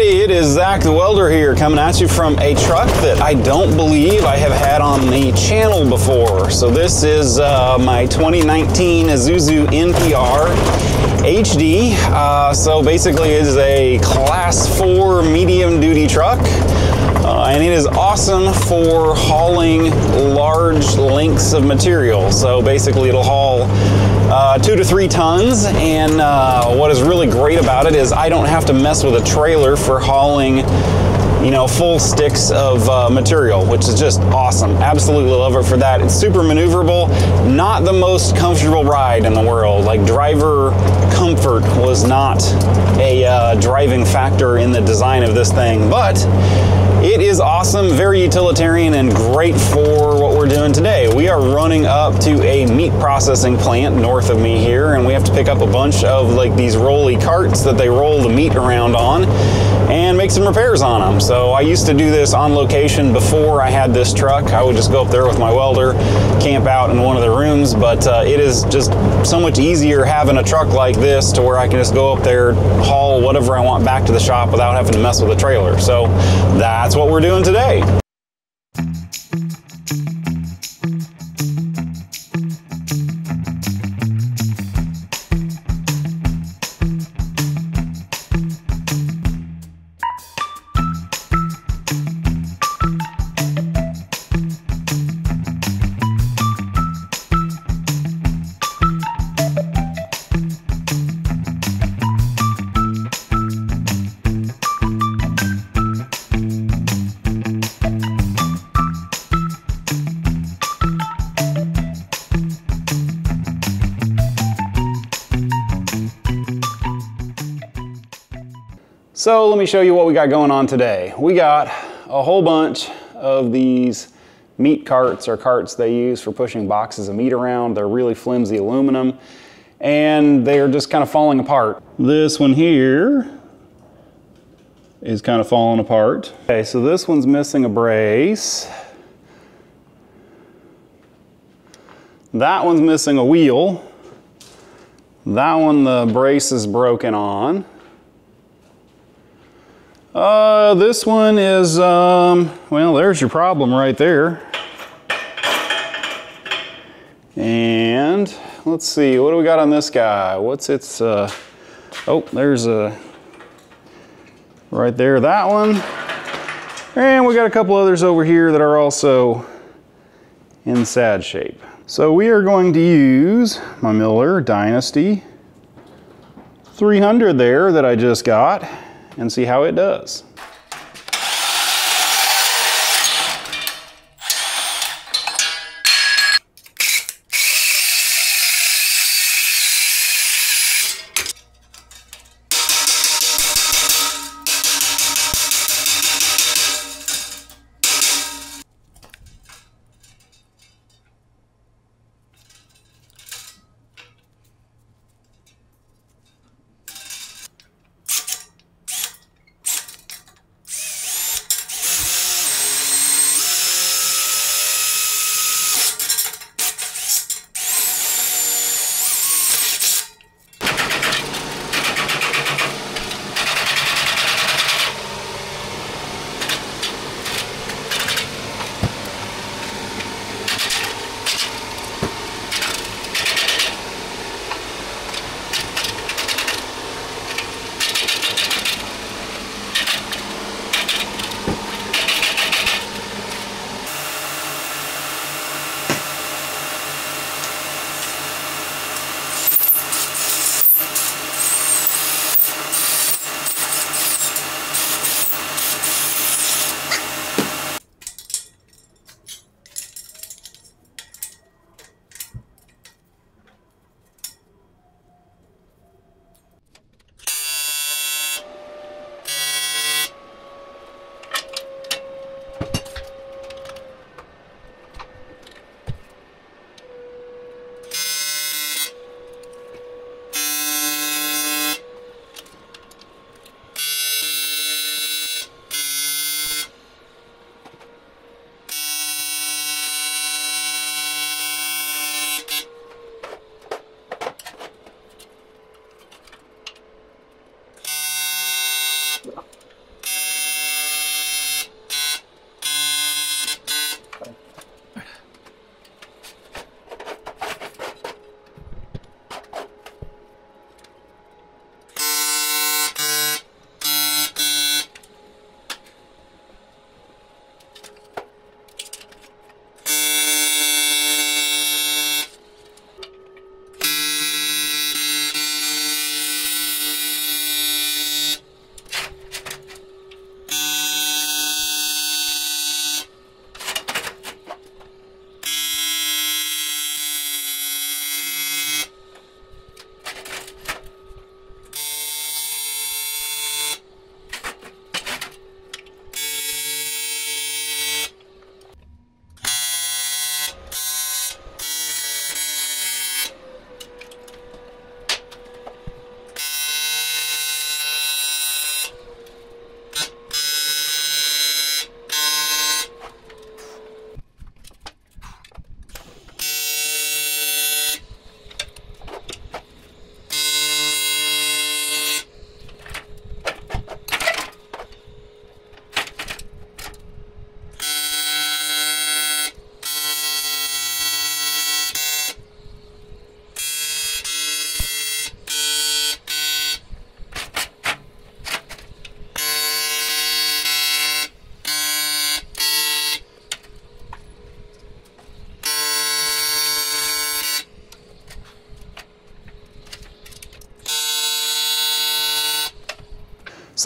everybody, it is Zach the Welder here, coming at you from a truck that I don't believe I have had on the channel before. So this is my 2019 Isuzu NPR HD. So basically it is a class 4 medium duty truck. And it is awesome for hauling large lengths of material. So basically it'll haul 2 to 3 tons, and what is really great about it is I don't have to mess with a trailer for hauling, you know, full sticks of material, which is just awesome. Absolutely love it for that. It's super maneuverable, not the most comfortable ride in the world. Like, driver comfort was not a driving factor in the design of this thing, but it is awesome, very utilitarian, and great for what we're doing today. We are running up to a meat processing plant north of me here, and we have to pick up a bunch of like these rolly carts that they roll the meat around on and make some repairs on them. So I used to do this on location before I had this truck. I would just go up there with my welder, camp out in one of the rooms, but it is just so much easier having a truck like this to where I can just go up there, haul whatever I want back to the shop without having to mess with a trailer. So that's what we're doing today. So let me show you what we got going on today. We got a whole bunch of these meat carts, or carts they use for pushing boxes of meat around. They're really flimsy aluminum, and they're just kind of falling apart. This one here is kind of falling apart. Okay, so this one's missing a brace. That one's missing a wheel. That one, the brace is broken on. This one is, well, there's your problem right there. And let's see, what do we got on this guy? What's its, oh, there's a, right there, that one. And we got a couple others over here that are also in sad shape. So we are going to use my Miller Dynasty 300 there that I just got, and see how it does.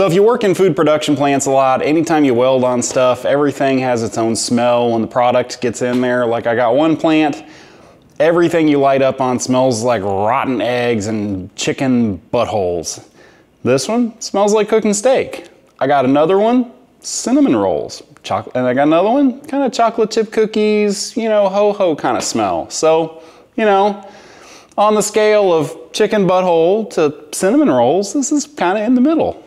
So if you work in food production plants a lot, anytime you weld on stuff, everything has its own smell when the product gets in there. Like I got one plant, everything you light up on smells like rotten eggs and chicken buttholes. This one smells like cooking steak. I got another one, cinnamon rolls. And I got another one, kind of chocolate chip cookies, you know, ho-ho kind of smell. So, you know, on the scale of chicken butthole to cinnamon rolls, this is kind of in the middle.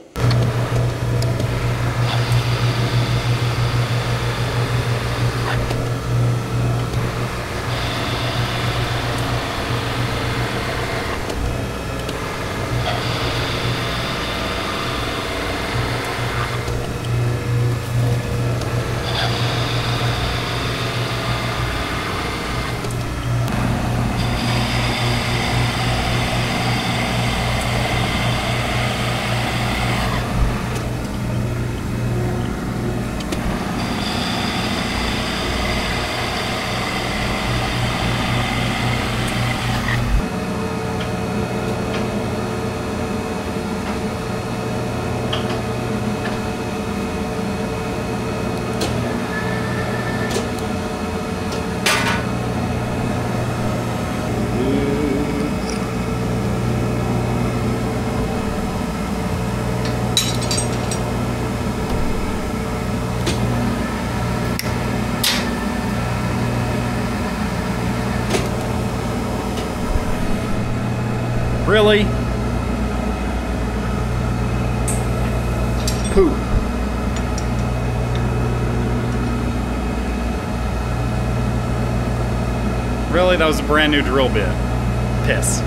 Really? Poop. Really? That was a brand new drill bit. Piss.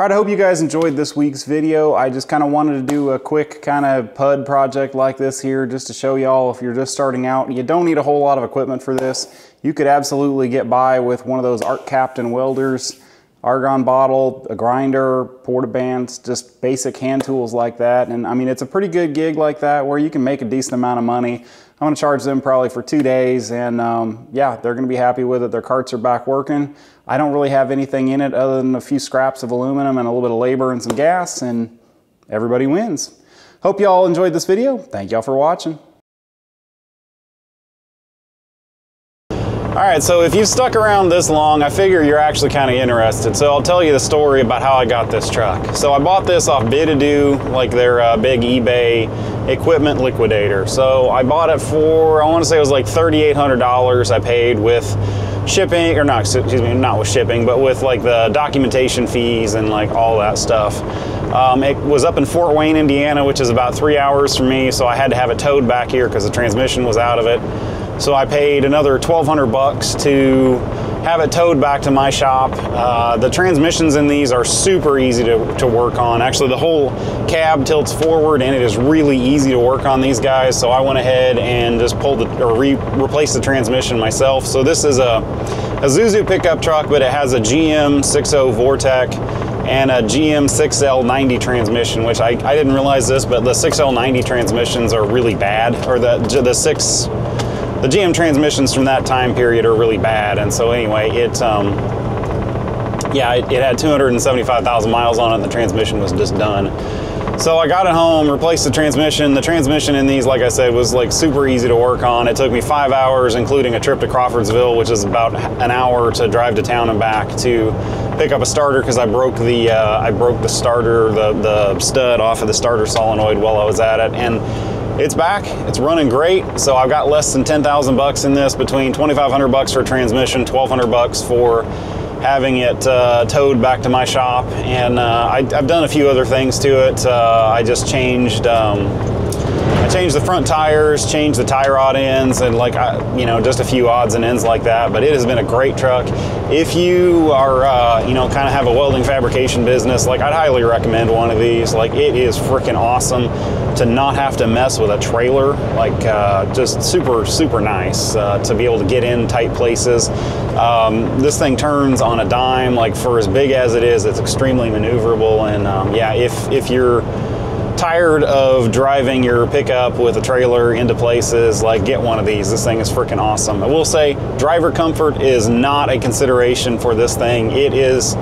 All right, I hope you guys enjoyed this week's video. I just kind of wanted to do a quick kind of PUD project like this here just to show y'all if you're just starting out. You don't need a whole lot of equipment for this. You could absolutely get by with one of those Arc Captain welders, argon bottle, a grinder, portabands, just basic hand tools like that. And I mean, it's a pretty good gig like that where you can make a decent amount of money. I'm gonna charge them probably for 2 days, and yeah, they're gonna be happy with it. Their carts are back working. I don't really have anything in it other than a few scraps of aluminum and a little bit of labor and some gas, and everybody wins. Hope y'all enjoyed this video. Thank y'all for watching. All right, so if you've stuck around this long, I figure you're actually kind of interested. So I'll tell you the story about how I got this truck. So I bought this off Bidadoo, like their big eBay equipment liquidator. So I bought it for, I want to say it was like $3,800 I paid with shipping, or not, excuse me, not with shipping, but with like the documentation fees and like all that stuff. It was up in Fort Wayne, Indiana, which is about 3 hours from me, so I had to have it towed back here because the transmission was out of it. So I paid another $1,200 to have it towed back to my shop. The transmissions in these are super easy to work on. Actually, the whole cab tilts forward and it is really easy to work on these guys. So I went ahead and just pulled replaced the transmission myself. So this is a Isuzu pickup truck, but it has a GM 60 Vortec and a GM 6L90 transmission, which I didn't realize this, but the 6L90 transmissions are really bad, or the GM transmissions from that time period are really bad. And so anyway, it had 275,000 miles on it and the transmission was just done. So I got it home, replaced the transmission. The transmission in these, like I said, was like super easy to work on. It took me 5 hours, including a trip to Crawfordsville, which is about an hour to drive to town and back to pick up a starter, because I broke the starter, the stud off of the starter solenoid while I was at it. And it's back, it's running great. So I've got less than 10,000 bucks in this, between 2,500 bucks for a transmission, 1,200 bucks for having it towed back to my shop. And I've done a few other things to it. I just changed the front tires, changed the tie rod ends, and just a few odds and ends like that. But it has been a great truck. If you are, kind of have a welding fabrication business, like, I'd highly recommend one of these. Like, it is freaking awesome to not have to mess with a trailer. Like, just super, super nice to be able to get in tight places. This thing turns on a dime. Like, for as big as it is, it's extremely maneuverable. And yeah, if you're tired of driving your pickup with a trailer into places, like, get one of these. This thing is freaking awesome. I will say, driver comfort is not a consideration for this thing. It is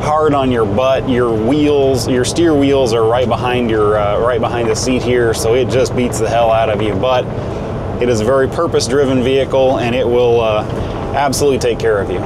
hard on your butt. Your wheels, your steer wheels are right behind the seat here, so it just beats the hell out of you. But it is a very purpose-driven vehicle, and it will absolutely take care of you.